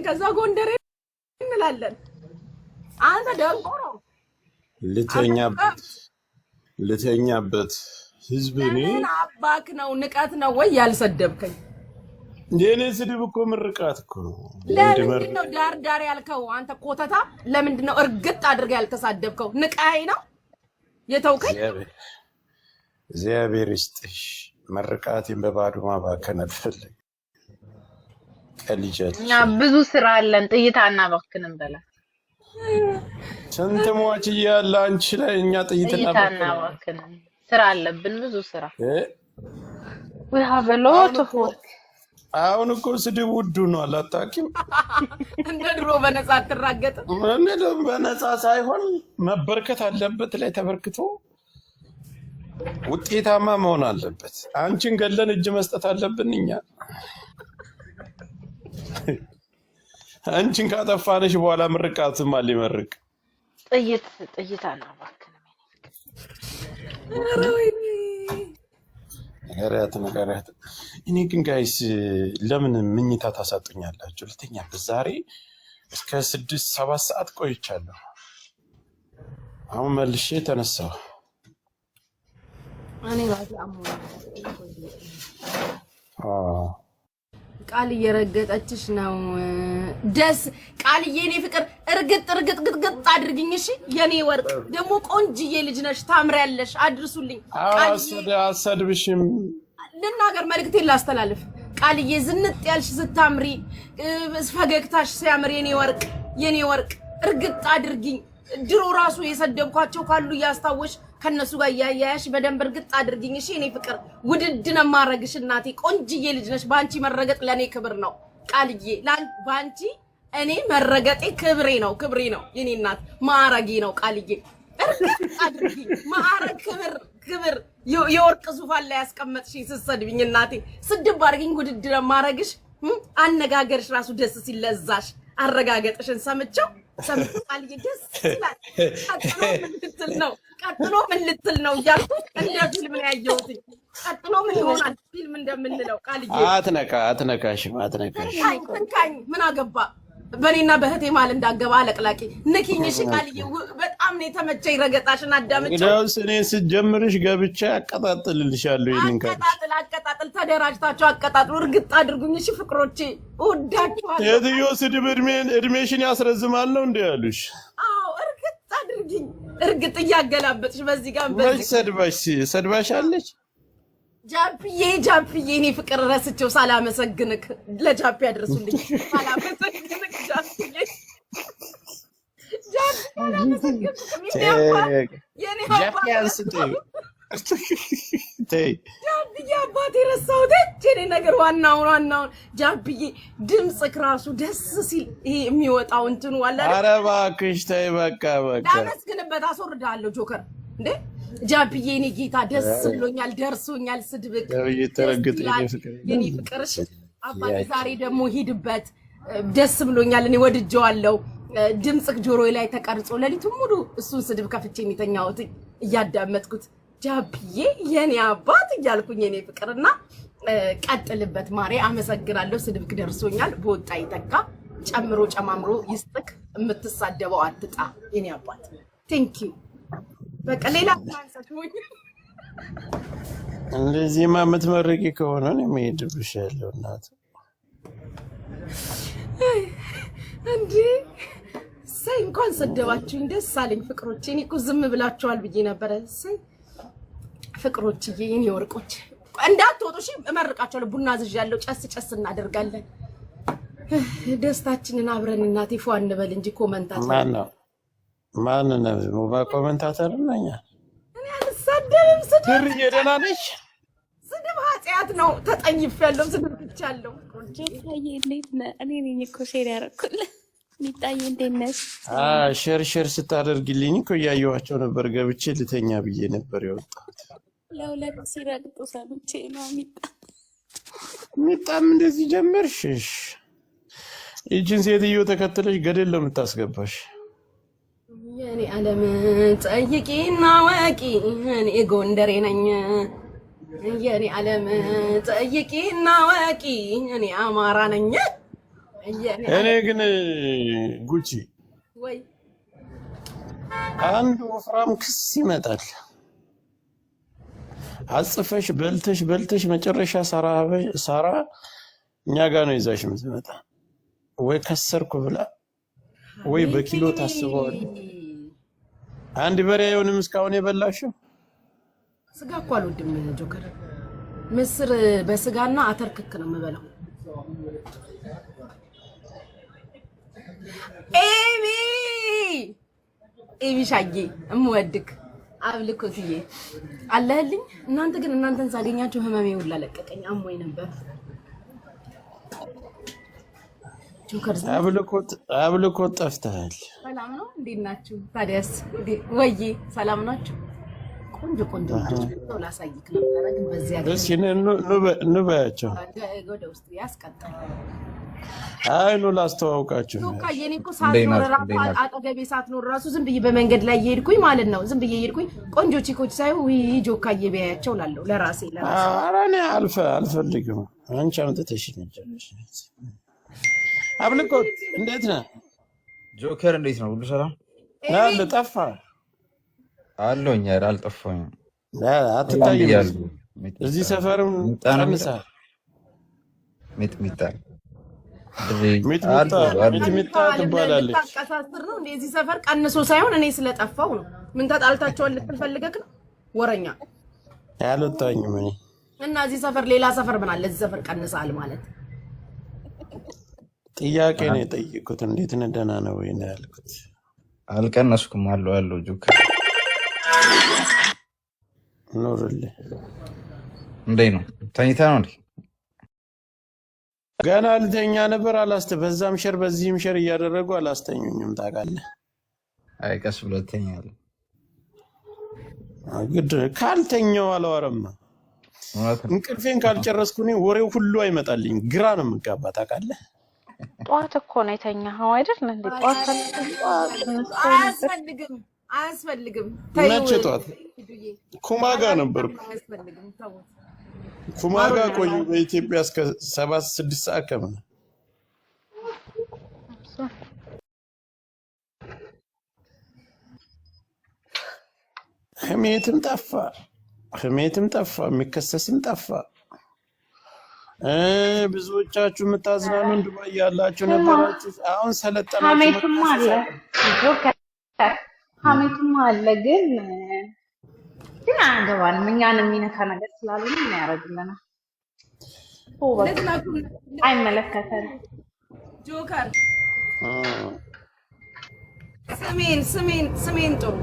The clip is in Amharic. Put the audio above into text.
ከዛ ጎንደሬ እንላለን። አንተ ደንቆሮ ልተኛበት ህዝብ ምን አባክ ነው ንቀት ነው ወይ ያልሰደብከኝ? የኔ ስድብ እኮ ምርቃት እኮ ነው። ለምንድን ነው ዳር ያልከው? አንተ ኮተታ ለምንድን ነው እርግጥ አድርገህ ያልተሳደብከው? ንቃይ ነው የተውከኝ? እግዚአብሔር ይስጥሽ። ምርቃቴን በባዶ ማባከን አልፈልግም። ቀልጃለሁ። እኛ ብዙ ስራ አለን፣ ጥይት አናባክንም በላት። ስንት ሟች እያለ አንቺ ላይ እኛ ጥይት አናባክንም። ስራ አለብን፣ ብዙ ስራ። we have a lot of work። አሁን እኮ ስድብ ውዱ ነው አላጣቂም። እንደ ድሮ በነፃ አትራገጥም። በነፃ ሳይሆን መበርከት አለበት፣ ላይ ተበርክቶ ውጤታማ መሆን አለበት። አንቺን ገለን እጅ መስጠት አለብን እኛ። አንቺን ካጠፋነሽ በኋላ ምርቃትም አልመርቅ። ጥይት አናባክንም። ነገራት። እኔ ግን ጋይስ ለምን ምኝታ ታሳጡኛላችሁ? ልተኛበት ዛሬ እስከ 6-7 ሰዓት ቆይቻለሁ። አሁን መልሼ ተነሳሁ። እኔ ቃል እየረገጠችሽ ነው። ደስ ቃልዬ፣ የኔ ፍቅር እርግጥ አድርግኝ እሺ። የኔ ወርቅ ደግሞ ቆንጅዬ ልጅ ነሽ፣ ታምሪያለሽ። አድርሱልኝ። አሰድብሽም ልናገር፣ መልእክቴን ላስተላልፍ። ቃልዬ ዝንጥ ያልሽ ስታምሪ፣ ፈገግታሽ ሲያምር፣ የኔ ወርቅ እርግጥ አድርግኝ። ድሮ ራሱ የሰደብኳቸው ካሉ ያስታወሽ ከነሱ ጋር ያያያሽ በደንብ እርግጥ አድርግኝ እሺ። የኔ ፍቅር ውድድ ነው ማረግሽ። እናቴ ቆንጅዬ ልጅ ነሽ። ባንቺ መረገጥ ለኔ ክብር ነው ቃልዬ። ባንቺ እኔ መረገጤ ክብሬ ነው የኔ እናት፣ ማረጊ ነው ቃልዬ። እርግጥ አድርግኝ። ማረግ ክብር የወርቅ ዙፋን ላይ ያስቀመጥሽኝ ስትሰድብኝ እናቴ። ስድብ አድርግኝ። ውድድ ነው ማረግሽ። አነጋገርሽ ራሱ ደስ ሲለዛሽ አረጋገጥሽን ሰምቼው ቃልዬ ደስ ይላል። ቀጥሎ ምን ልትል ነው እያልኩ እንደ ፊልም ነው ያየሁት። ቀጥሎ ምን ይሆናል ፊልም እንደምንለው ቃልዬ። አትነካሽም። እንካኝ ምን አገባ በኔና በህቴ ማል እንዳገባ አለቅላቂ ንኪኝ እሺ ቃልዬ። በጣም ነው የተመቸኝ ረገጣሽን አዳምጪው። ግዳውስ እኔ ስጀምርሽ ገብቼ አቀጣጥልልሻለሁ። ይሄንን አቀጣጥል ተደራጅታችሁ አቀጣጥሉ። እርግጥ አድርጉኝ እሺ ፍቅሮቼ፣ እወዳችኋለሁ። የትዮ ስድብ እድሜሽን ያስረዝማል ነው እንዴ ያሉሽ? አዎ እርግጥ አድርግኝ። እርግጥ እያገላበጥሽ በዚህ ጋር ሰድባሽ አለች። ጃፒዬ እኔ ፍቅር ረስቼው ሳላመሰግንክ ለጃፒ አድርሱልኝ። ሳላመሰግንክ ጃፒዬ አባቴ ረሳሁት። እኔ ነገር ዋናውን ጃፒዬ ድምፅክ ራሱ ደስ ሲል ይሄ የሚወጣው እንትኑ አለ። ኧረ እባክሽ ተይ በቃ ላመስግንበት። አስወርድሃለሁ ጆከር እንዴ ጃፒዬ የኔ ጌታ ደስ ብሎኛል። ደርሶኛል ስድብክ የኔ ፍቅርሽ አባቴ። ዛሬ ደግሞ ሂድበት። ደስ ብሎኛል። እኔ ወድጄዋለሁ። ድምፅክ ጆሮዬ ላይ ተቀርጾ ሌሊቱን ሙሉ እሱን ስድብ ከፍቼ የሚተኛውት እያዳመጥኩት ጃፒዬ የኔ አባት እያልኩኝ የኔ ፍቅርና ቀጥልበት ማሬ። አመሰግናለሁ። ስድብክ ደርሶኛል። በወጣ ይተካ ጨምሮ ጨማምሮ ይስጥክ። የምትሳደበው አትጣ የኔ አባት። ቴንክ ዩ በቃ ሌላ አንሰጥሞኝ። እንደዚህማ የምትመርቂ ከሆነ ነው የምሄድብሻለሁ እናት። እንዴ ሳይ እንኳን ሰደባችሁኝ ደስ አለኝ ፍቅሮቼ። እኔ እኮ ዝም ብላችኋል ብዬ ነበረ። ሳይ ፍቅሮችዬ የኔ ወርቆች እንዳትወጡ እሺ። እመርቃችኋለሁ። ቡና አዝዣለሁ። ጨስ እናደርጋለን። ደስታችንን አብረን እናቴ ፏ እንበል እንጂ ኮመንታችን ማን ነው? በኮመንታተር ነኝ እኔ አልሳደብም። ስድብ ደህና ነሽ? ስድብ ኃጢአት ነው። ተጠይፌያለሁ። ስድብ ብቻለሁ። ጆታዬ እንዴት ነህ? እኔ ነኝ እኮ ሼር ያደረኩልህ። ሚጣዬ እንዴት ነሽ? ሼር ስታደርግልኝ እኮ እያየኋቸው ነበር። ገብቼ ልተኛ ብዬ ነበር የወጣሁት። ለሁለት ሲረግጡ ሰምቼ ነው። ሚጣም እንደዚህ ጀመርሽሽ? ይህችን ሴትዮ ተከትለሽ ገደል ለምታስገባሽ የኔ ዓለም ጠይቂና ወቂ። እኔ ጎንደሬ ነኝ። የኔ ዓለም ጠይቂና ወቂ። እኔ አማራ ነኝ። እኔ ግን ጉቺ ወይ አንድ ወፍራም ክስ ይመጣል። አጽፈሽ በልተሽ መጨረሻ ሳራ እኛ ጋር ነው ይዛሽ የምትመጣ። ወይ ከሰርኩ ብላ ወይ በኪሎ ታስበዋል። አንድ በሬ አይሆንም እስካሁን የበላሽው። ስጋ እኮ አልወድም ጆከር። ምስር በስጋና አተር ክክ ነው የምበላው። ኤቢ ሻዬ እምወድክ አብልኮትዬ አለህልኝ። እናንተ ግን እናንተን ሳገኛችሁ ህመሜ ሁላ ለቀቀኝ። አሞኝ ነበር። ጆከር አብልኮት ጠፍተሃል። ሰላም ነው? እንዴት ናችሁ? ታዲያስ ወይዬ ሰላም ናችሁ? ቆንጆ ልጆች ላሳይክ ነበር ግን በዚህ ኑ በያቸው። ወደ ውስጥ ያስቀጣል። አይ ኑ ላስተዋውቃችሁ። ጆካዬ እኔ እኮ ሳትኖር ራሱ አጠገቤ ሳትኖር ራሱ ዝም ብዬ በመንገድ ላይ እየሄድኩኝ ማለት ነው። ዝም ብዬ እየሄድኩኝ ቆንጆ ቺኮች ሳይ ውይ ጆካዬ ቢያያቸው ላለው ለራሴ ኧረ እኔ አልፈልግም። አንቺ አምጥተሽ ነጭ አብልኮት እንዴት ነህ? ጆከር እንዴት ነው? ሁሉ ሰላም አለ? ጠፋ አለሁኝ። አልጠፋሁኝም። አትታይም። እዚህ ሰፈርም ቀንሰሃል። ሚጥሚጣ ትባላለች። ታቀሳስር ነው እንደዚህ ሰፈር ቀንሶ ሳይሆን እኔ ስለጠፋው ነው። ምን ተጣልታችኋል ልትል ፈልገክ ነው? ወረኛ ያልወጣኝም እኔ እና እዚህ ሰፈር ሌላ ሰፈር ምን አለ? እዚህ ሰፈር ቀንሳል ማለት ጥያቄ ነው የጠየቁት። እንዴት ነህ? ደህና ነው ወይ ነው ያልኩት። አልቀነስኩም። አለው ጆከር ኑርልህ። እንዴት ነው? ተኝታ ነው እንዴ? ገና ልተኛ ነበር። በዛም ሸር በዚህም ሸር እያደረጉ አላስተኙኝም። ታውቃለህ። አይ ቀስ ብለህ ትተኛለህ። ግድ ካልተኛው አላወራም። እንቅልፌን ካልጨረስኩ እኔ ወሬው ሁሉ አይመጣልኝ። ግራ ነው የምጋባ። ታውቃለህ። ጠዋት እኮ ነው የተኛኸው አይደል እንዴ? ጠዋት አያስፈልግም። መቼ ጠዋት? ኩማ ጋር ነበርኩ። ኩማ ጋር ቆዩ። በኢትዮጵያ እስከ 7-6 ሰዓት ከምና ህሜትም ጠፋ፣ የሚከሰስም ጠፋ። ብዙዎቻችሁ የምታዝናኑ ዱባይ ያላችሁ ነበራችሁ። አሁን ሰለጠናችሁ። ሀሜቱም አለ ግን አያገባንም። እኛን የሚነካ ነገር ስላልሆነ ምን ያደርግልናል? አይመለከተንም። ጆከር ስሜን ጥሩ